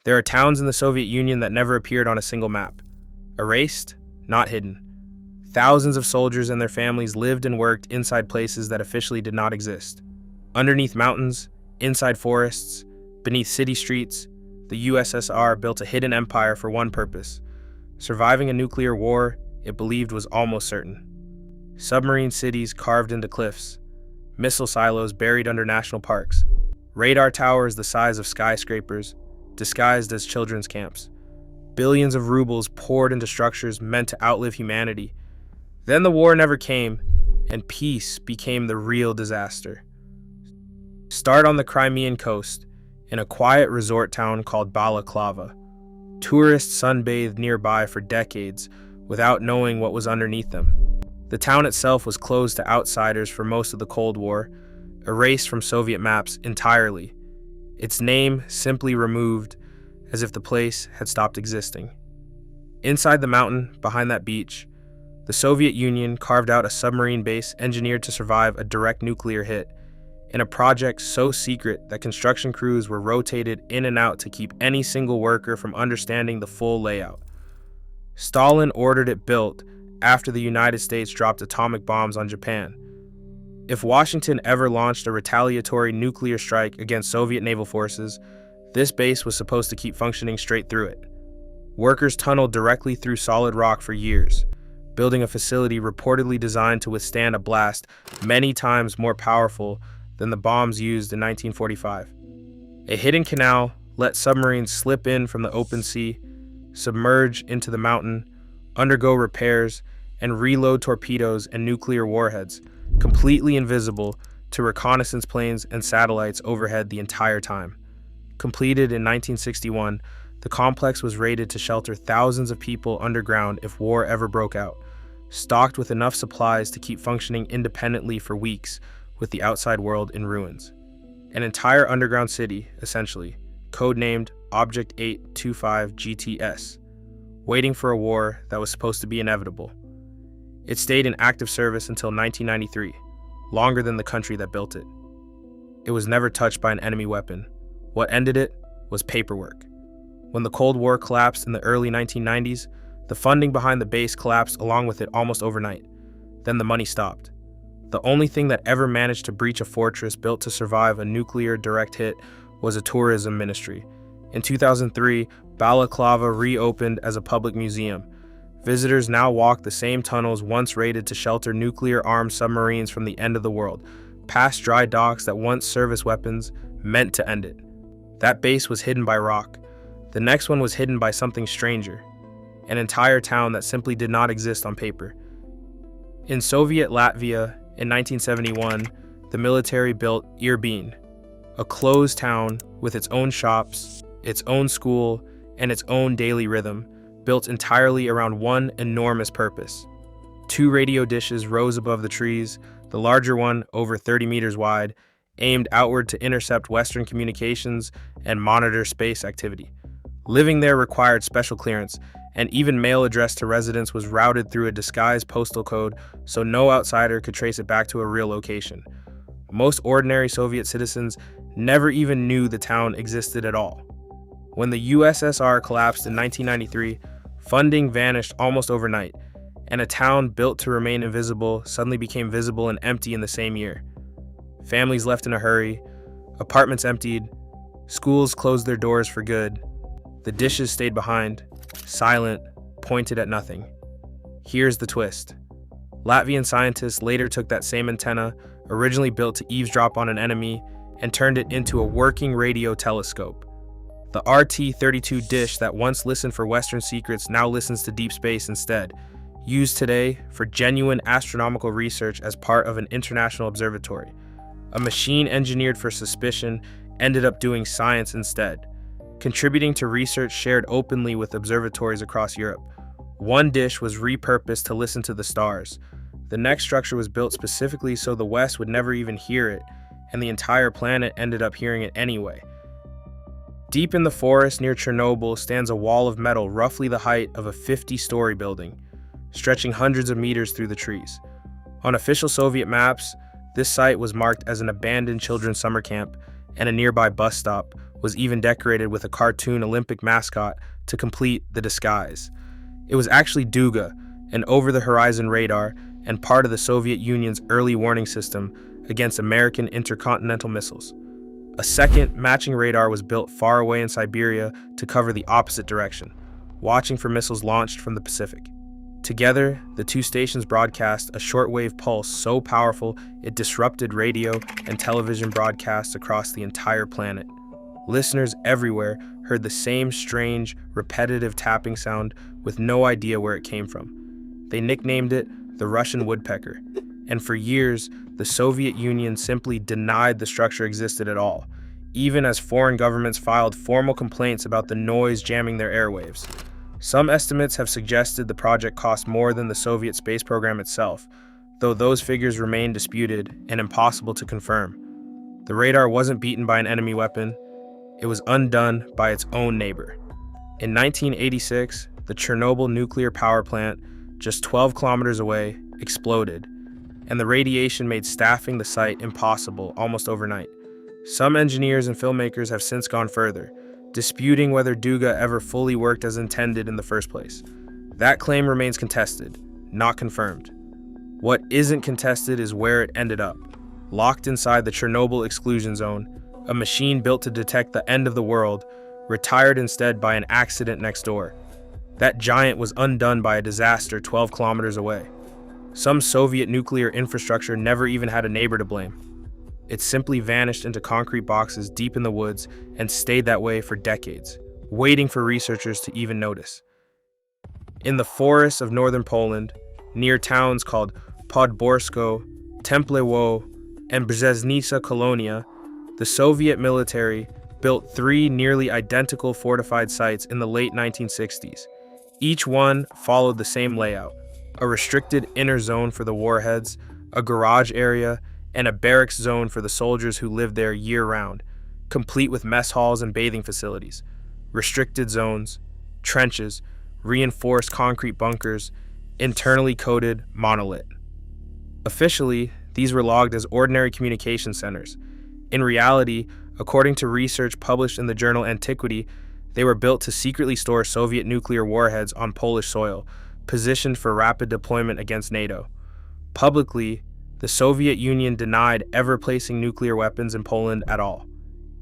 There are towns in the Soviet Union that never appeared on a single map. Erased, not hidden. Thousands of soldiers and their families lived and worked inside places that officially did not exist. Underneath mountains, inside forests, beneath city streets, the USSR built a hidden empire for one purpose: surviving a nuclear war it believed was almost certain. Submarine cities carved into cliffs, missile silos buried under national parks, radar towers the size of skyscrapers, disguised as children's camps. Billions of rubles poured into structures meant to outlive humanity. Then the war never came, and peace became the real disaster. Start on the Crimean coast, in a quiet resort town called Balaklava. Tourists sunbathed nearby for decades without knowing what was underneath them. The town itself was closed to outsiders for most of the Cold War, erased from Soviet maps entirely. Its name simply removed, as if the place had stopped existing. Inside the mountain, behind that beach, the Soviet Union carved out a submarine base engineered to survive a direct nuclear hit, in a project so secret that construction crews were rotated in and out to keep any single worker from understanding the full layout. Stalin ordered it built after the United States dropped atomic bombs on Japan. If Washington ever launched a retaliatory nuclear strike against Soviet naval forces, this base was supposed to keep functioning straight through it. Workers tunneled directly through solid rock for years, building a facility reportedly designed to withstand a blast many times more powerful than the bombs used in 1945. A hidden canal let submarines slip in from the open sea, submerge into the mountain, undergo repairs, and reload torpedoes and nuclear warheads, completely invisible to reconnaissance planes and satellites overhead the entire time. Completed in 1961, the complex was rated to shelter thousands of people underground if war ever broke out, stocked with enough supplies to keep functioning independently for weeks with the outside world in ruins. An entire underground city, essentially, codenamed Object 825 GTS, waiting for a war that was supposed to be inevitable. It stayed in active service until 1993, longer than the country that built it. It was never touched by an enemy weapon. What ended it was paperwork. When the Cold War collapsed in the early 1990s, the funding behind the base collapsed along with it almost overnight. Then the money stopped. The only thing that ever managed to breach a fortress built to survive a nuclear direct hit was a tourism ministry. In 2003, Balaklava reopened as a public museum. Visitors now walk the same tunnels once rated to shelter nuclear-armed submarines from the end of the world, past dry docks that once serviced weapons meant to end it. That base was hidden by rock. The next one was hidden by something stranger, an entire town that simply did not exist on paper. In Soviet Latvia, in 1971, the military built Irbene, a closed town with its own shops, its own school, and its own daily rhythm, built entirely around one enormous purpose. 2 radio dishes rose above the trees, the larger one, over 30 meters wide, aimed outward to intercept Western communications and monitor space activity. Living there required special clearance, and even mail addressed to residents was routed through a disguised postal code so no outsider could trace it back to a real location. Most ordinary Soviet citizens never even knew the town existed at all. When the USSR collapsed in 1993, funding vanished almost overnight, and a town built to remain invisible suddenly became visible and empty in the same year. Families left in a hurry, apartments emptied, schools closed their doors for good. The dishes stayed behind, silent, pointed at nothing. Here's the twist. Latvian scientists later took that same antenna, originally built to eavesdrop on an enemy, and turned it into a working radio telescope. The RT-32 dish that once listened for Western secrets now listens to deep space instead, used today for genuine astronomical research as part of an international observatory. A machine engineered for suspicion ended up doing science instead, contributing to research shared openly with observatories across Europe. One dish was repurposed to listen to the stars. The next structure was built specifically so the West would never even hear it, and the entire planet ended up hearing it anyway. Deep in the forest near Chernobyl stands a wall of metal roughly the height of a 50-story building, stretching hundreds of meters through the trees. On official Soviet maps, this site was marked as an abandoned children's summer camp and a nearby bus stop, was even decorated with a cartoon Olympic mascot to complete the disguise. It was actually Duga, an over-the-horizon radar and part of the Soviet Union's early warning system against American intercontinental missiles. A second, matching radar was built far away in Siberia to cover the opposite direction, watching for missiles launched from the Pacific. Together, the two stations broadcast a shortwave pulse so powerful it disrupted radio and television broadcasts across the entire planet. Listeners everywhere heard the same strange, repetitive tapping sound with no idea where it came from. They nicknamed it the Russian Woodpecker, and for years, the Soviet Union simply denied the structure existed at all, even as foreign governments filed formal complaints about the noise jamming their airwaves. Some estimates have suggested the project cost more than the Soviet space program itself, though those figures remain disputed and impossible to confirm. The radar wasn't beaten by an enemy weapon, it was undone by its own neighbor. In 1986, the Chernobyl nuclear power plant, just 12 kilometers away, exploded, and the radiation made staffing the site impossible almost overnight. Some engineers and filmmakers have since gone further, disputing whether Duga ever fully worked as intended in the first place. That claim remains contested, not confirmed. What isn't contested is where it ended up, locked inside the Chernobyl exclusion zone, a machine built to detect the end of the world, retired instead by an accident next door. That giant was undone by a disaster 12 kilometers away. Some Soviet nuclear infrastructure never even had a neighbor to blame. It simply vanished into concrete boxes deep in the woods and stayed that way for decades, waiting for researchers to even notice. In the forests of northern Poland, near towns called Podborsko, Templewo, and Brzeźnica Kolonia, the Soviet military built 3 nearly identical fortified sites in the late 1960s. Each one followed the same layout: a restricted inner zone for the warheads, a garage area, and a barracks zone for the soldiers who lived there year-round, complete with mess halls and bathing facilities, restricted zones, trenches, reinforced concrete bunkers, internally coated monolith. Officially, these were logged as ordinary communication centers. In reality, according to research published in the journal Antiquity, they were built to secretly store Soviet nuclear warheads on Polish soil, positioned for rapid deployment against NATO. Publicly, the Soviet Union denied ever placing nuclear weapons in Poland at all,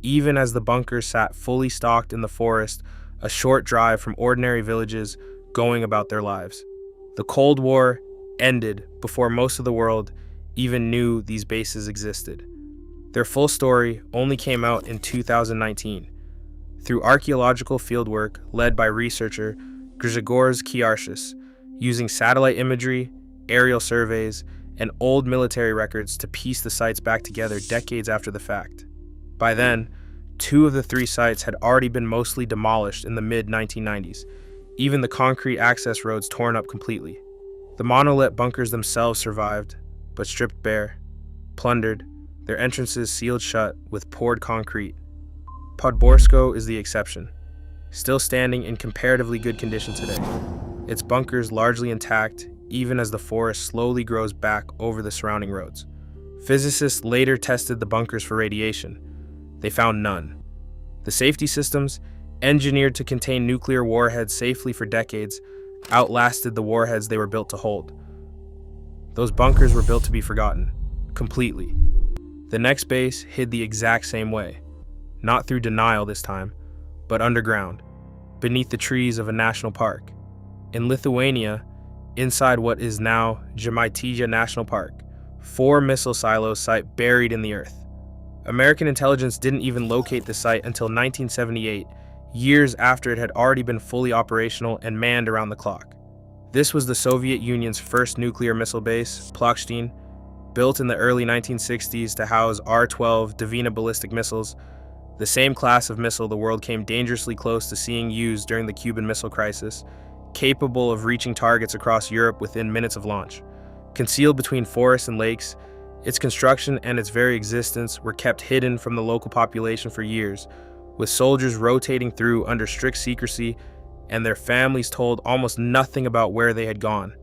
even as the bunkers sat fully stocked in the forest, a short drive from ordinary villages going about their lives. The Cold War ended before most of the world even knew these bases existed. Their full story only came out in 2019, through archaeological fieldwork led by researcher Grzegorz Kiarshis, using satellite imagery, aerial surveys, and old military records to piece the sites back together decades after the fact. By then, 2 of the 3 sites had already been mostly demolished in the mid-1990s, even the concrete access roads torn up completely. The monolith bunkers themselves survived, but stripped bare, plundered, their entrances sealed shut with poured concrete. Podborsko is the exception, still standing in comparatively good condition today, its bunkers largely intact even as the forest slowly grows back over the surrounding roads. Physicists later tested the bunkers for radiation. They found none. The safety systems, engineered to contain nuclear warheads safely for decades, outlasted the warheads they were built to hold. Those bunkers were built to be forgotten, completely. The next base hid the exact same way, not through denial this time, but underground, beneath the trees of a national park. In Lithuania, inside what is now Žemaitija National Park, 4 missile silos site buried in the earth. American intelligence didn't even locate the site until 1978, years after it had already been fully operational and manned around the clock. This was the Soviet Union's first nuclear missile base, Plokštinė, built in the early 1960s to house R-12 Dvina ballistic missiles, the same class of missile the world came dangerously close to seeing used during the Cuban Missile Crisis, capable of reaching targets across Europe within minutes of launch. Concealed between forests and lakes, its construction and its very existence were kept hidden from the local population for years, with soldiers rotating through under strict secrecy and their families told almost nothing about where they had gone.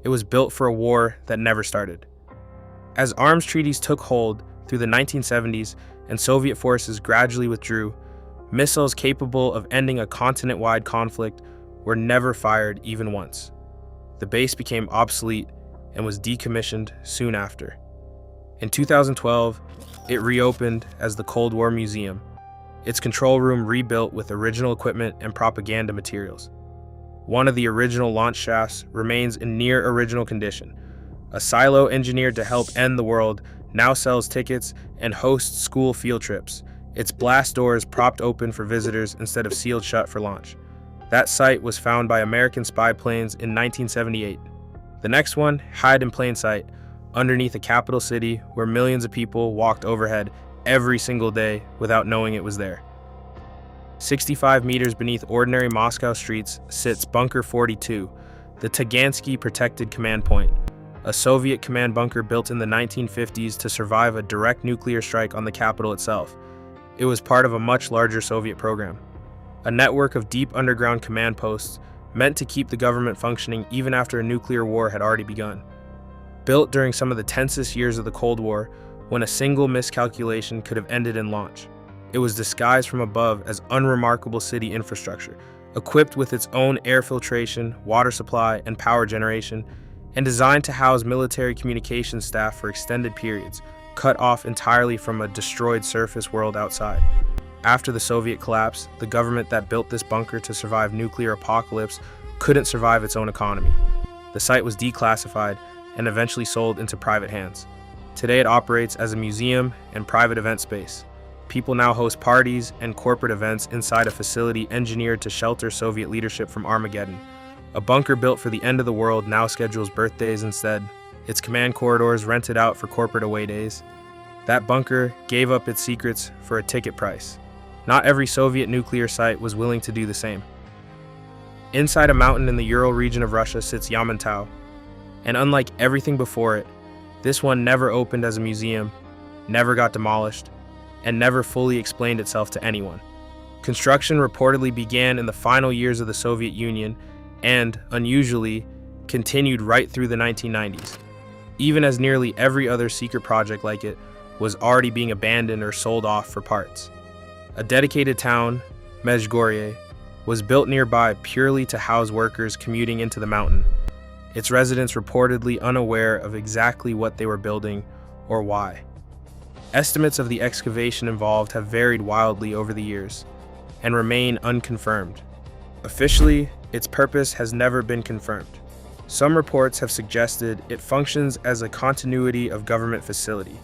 It was built for a war that never started. As arms treaties took hold through the 1970s and Soviet forces gradually withdrew, Missiles capable of ending a continent-wide conflict were never fired even once. The base became obsolete and was decommissioned soon after. In 2012, it reopened as the Cold War Museum, its control room rebuilt with original equipment and propaganda materials. One of the original launch shafts remains in near original condition. A silo engineered to help end the world now sells tickets and hosts school field trips, its blast doors propped open for visitors instead of sealed shut for launch. That site was found by American spy planes in 1978. The next one, hide in plain sight, underneath a capital city where millions of people walked overhead every single day without knowing it was there. 65 meters beneath ordinary Moscow streets sits Bunker 42, the Tagansky Protected Command Point, a Soviet command bunker built in the 1950s to survive a direct nuclear strike on the capital itself. It was part of a much larger Soviet program, a network of deep underground command posts meant to keep the government functioning even after a nuclear war had already begun. Built during some of the tensest years of the Cold War, when a single miscalculation could have ended in launch. It was disguised from above as unremarkable city infrastructure, equipped with its own air filtration, water supply, and power generation, and designed to house military communications staff for extended periods, cut off entirely from a destroyed surface world outside. After the Soviet collapse, the government that built this bunker to survive nuclear apocalypse couldn't survive its own economy. The site was declassified and eventually sold into private hands. Today it operates as a museum and private event space. People now host parties and corporate events inside a facility engineered to shelter Soviet leadership from Armageddon. A bunker built for the end of the world now schedules birthdays instead. Its command corridors rented out for corporate away days. That bunker gave up its secrets for a ticket price. Not every Soviet nuclear site was willing to do the same. Inside a mountain in the Ural region of Russia sits Yamantau, and unlike everything before it, this one never opened as a museum, never got demolished, and never fully explained itself to anyone. Construction reportedly began in the final years of the Soviet Union and, unusually, continued right through the 1990s, even as nearly every other secret project like it was already being abandoned or sold off for parts. A dedicated town, Mezhgorye, was built nearby purely to house workers commuting into the mountain, its residents reportedly unaware of exactly what they were building or why. Estimates of the excavation involved have varied wildly over the years and remain unconfirmed. Officially, its purpose has never been confirmed. Some reports have suggested it functions as a continuity of government facility,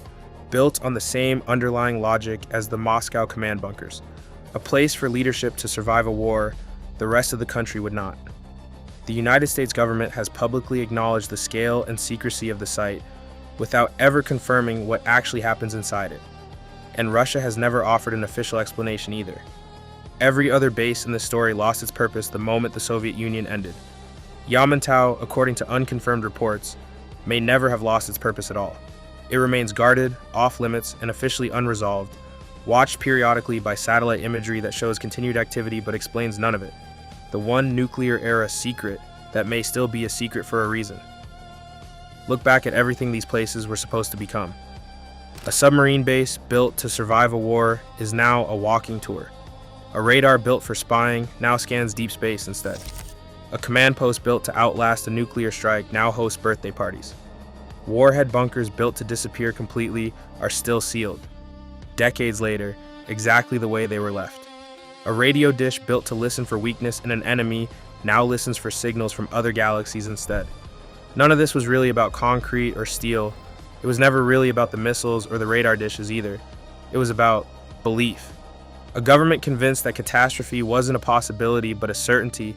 built on the same underlying logic as the Moscow command bunkers, a place for leadership to survive a war the rest of the country would not. The United States government has publicly acknowledged the scale and secrecy of the site without ever confirming what actually happens inside it, and Russia has never offered an official explanation either. Every other base in the story lost its purpose the moment the Soviet Union ended. Yamantau, according to unconfirmed reports, may never have lost its purpose at all. It remains guarded, off-limits, and officially unresolved, watched periodically by satellite imagery that shows continued activity but explains none of it. The one nuclear-era secret that may still be a secret for a reason. Look back at everything these places were supposed to become. A submarine base built to survive a war is now a walking tour. A radar built for spying now scans deep space instead. A command post built to outlast a nuclear strike now hosts birthday parties. Warhead bunkers built to disappear completely are still sealed, decades later, exactly the way they were left. A radio dish built to listen for weakness in an enemy now listens for signals from other galaxies instead. None of this was really about concrete or steel. It was never really about the missiles or the radar dishes either. It was about belief. A government convinced that catastrophe wasn't a possibility but a certainty,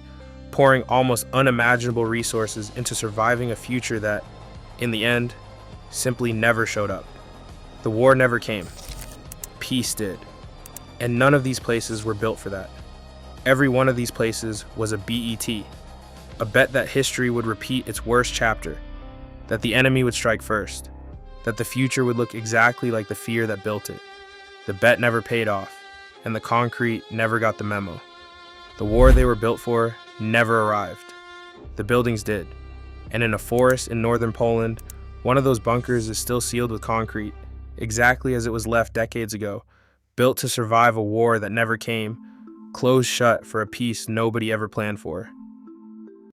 pouring almost unimaginable resources into surviving a future that, in the end, simply never showed up. The war never came. Peace did. And none of these places were built for that. Every one of these places was a BET, a bet that history would repeat its worst chapter, that the enemy would strike first, that the future would look exactly like the fear that built it. The bet never paid off, and the concrete never got the memo. The war they were built for never arrived. The buildings did, and in a forest in northern Poland, one of those bunkers is still sealed with concrete, exactly as it was left decades ago, built to survive a war that never came, closed shut for a peace nobody ever planned for.